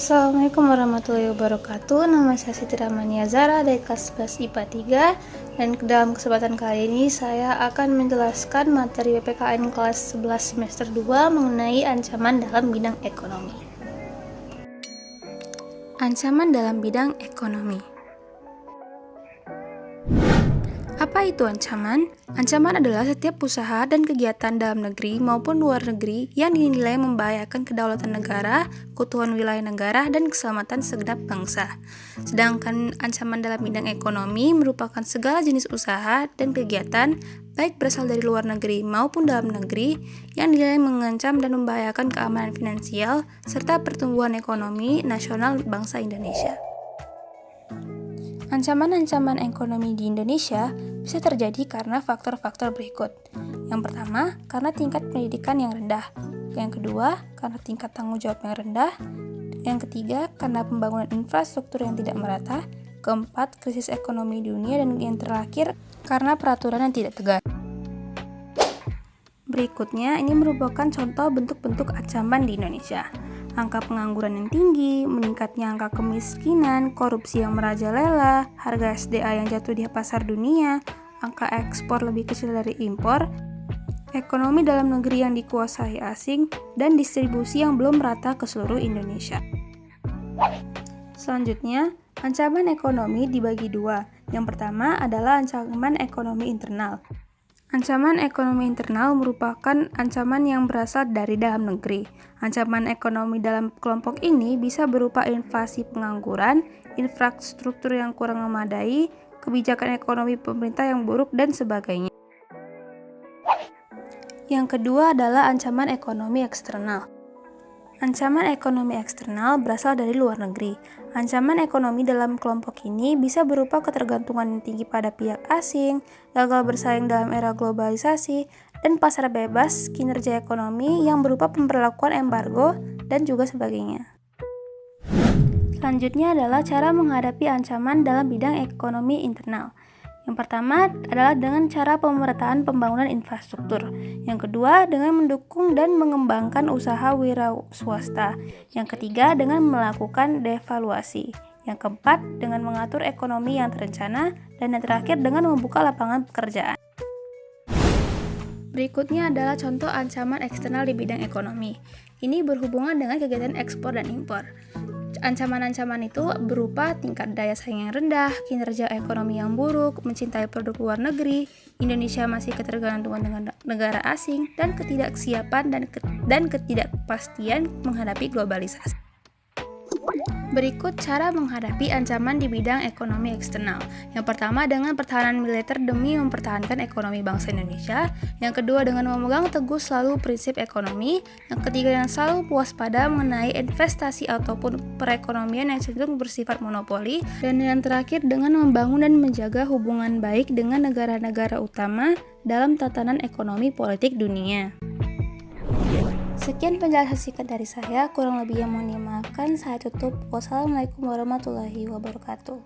Assalamualaikum warahmatullahi wabarakatuh. Nama saya Siti Rahmania Zara dari kelas 11 IPA 3. Dan dalam kesempatan kali ini saya akan menjelaskan materi PPKN kelas 11 semester 2 mengenai ancaman dalam bidang ekonomi. Ancaman dalam bidang ekonomi. Apa itu ancaman? Ancaman adalah setiap usaha dan kegiatan dalam negeri maupun luar negeri yang dinilai membahayakan kedaulatan negara, keutuhan wilayah negara, dan keselamatan segenap bangsa. Sedangkan ancaman dalam bidang ekonomi merupakan segala jenis usaha dan kegiatan, baik berasal dari luar negeri maupun dalam negeri, yang dinilai mengancam dan membahayakan keamanan finansial serta pertumbuhan ekonomi nasional bangsa Indonesia. Ancaman-ancaman ekonomi di Indonesia bisa terjadi karena faktor-faktor berikut. Yang pertama, karena tingkat pendidikan yang rendah. Yang kedua, karena tingkat tanggung jawab yang rendah. Yang ketiga, karena pembangunan infrastruktur yang tidak merata. Keempat, krisis ekonomi dunia. Dan yang terakhir, karena peraturan yang tidak tegas. Berikutnya, ini merupakan contoh bentuk-bentuk ancaman di Indonesia. Angka pengangguran yang tinggi, meningkatnya angka kemiskinan, korupsi yang merajalela, harga SDA yang jatuh di pasar dunia, angka ekspor lebih kecil dari impor, ekonomi dalam negeri yang dikuasai asing, dan distribusi yang belum merata ke seluruh Indonesia. Selanjutnya, ancaman ekonomi dibagi dua. Yang pertama adalah ancaman ekonomi internal. Ancaman ekonomi internal merupakan ancaman yang berasal dari dalam negeri. Ancaman ekonomi dalam kelompok ini bisa berupa inflasi, pengangguran, infrastruktur yang kurang memadai, kebijakan ekonomi pemerintah yang buruk, dan sebagainya. Yang kedua adalah ancaman ekonomi eksternal. Ancaman ekonomi eksternal berasal dari luar negeri. Ancaman ekonomi dalam kelompok ini bisa berupa ketergantungan yang tinggi pada pihak asing, gagal bersaing dalam era globalisasi, dan pasar bebas, kinerja ekonomi yang berupa pemberlakuan embargo, dan juga sebagainya. Selanjutnya adalah cara menghadapi ancaman dalam bidang ekonomi internal. Yang pertama adalah dengan cara pemerataan pembangunan infrastruktur. Yang kedua, dengan mendukung dan mengembangkan usaha wira swasta. Yang ketiga, dengan melakukan devaluasi. Yang keempat, dengan mengatur ekonomi yang terencana. Dan yang terakhir, dengan membuka lapangan pekerjaan. Berikutnya adalah contoh ancaman eksternal di bidang ekonomi. Ini berhubungan dengan kegiatan ekspor dan impor. Ancaman-ancaman itu berupa tingkat daya saing yang rendah, kinerja ekonomi yang buruk, mencintai produk luar negeri, Indonesia masih ketergantungan dengan negara asing, dan ketidaksiapan dan ketidakpastian menghadapi globalisasi. Berikut cara menghadapi ancaman di bidang ekonomi eksternal. Yang pertama dengan pertahanan militer demi mempertahankan ekonomi bangsa Indonesia. Yang kedua dengan memegang teguh selalu prinsip ekonomi. Yang ketiga dengan selalu waspada mengenai investasi ataupun perekonomian yang cenderung bersifat monopoli. Dan yang terakhir dengan membangun dan menjaga hubungan baik dengan negara-negara utama dalam tatanan ekonomi politik dunia. Sekian penjelasan singkat dari saya, kurang lebih yang mohon dimaafkan. Saya tutup. Wassalamualaikum warahmatullahi wabarakatuh.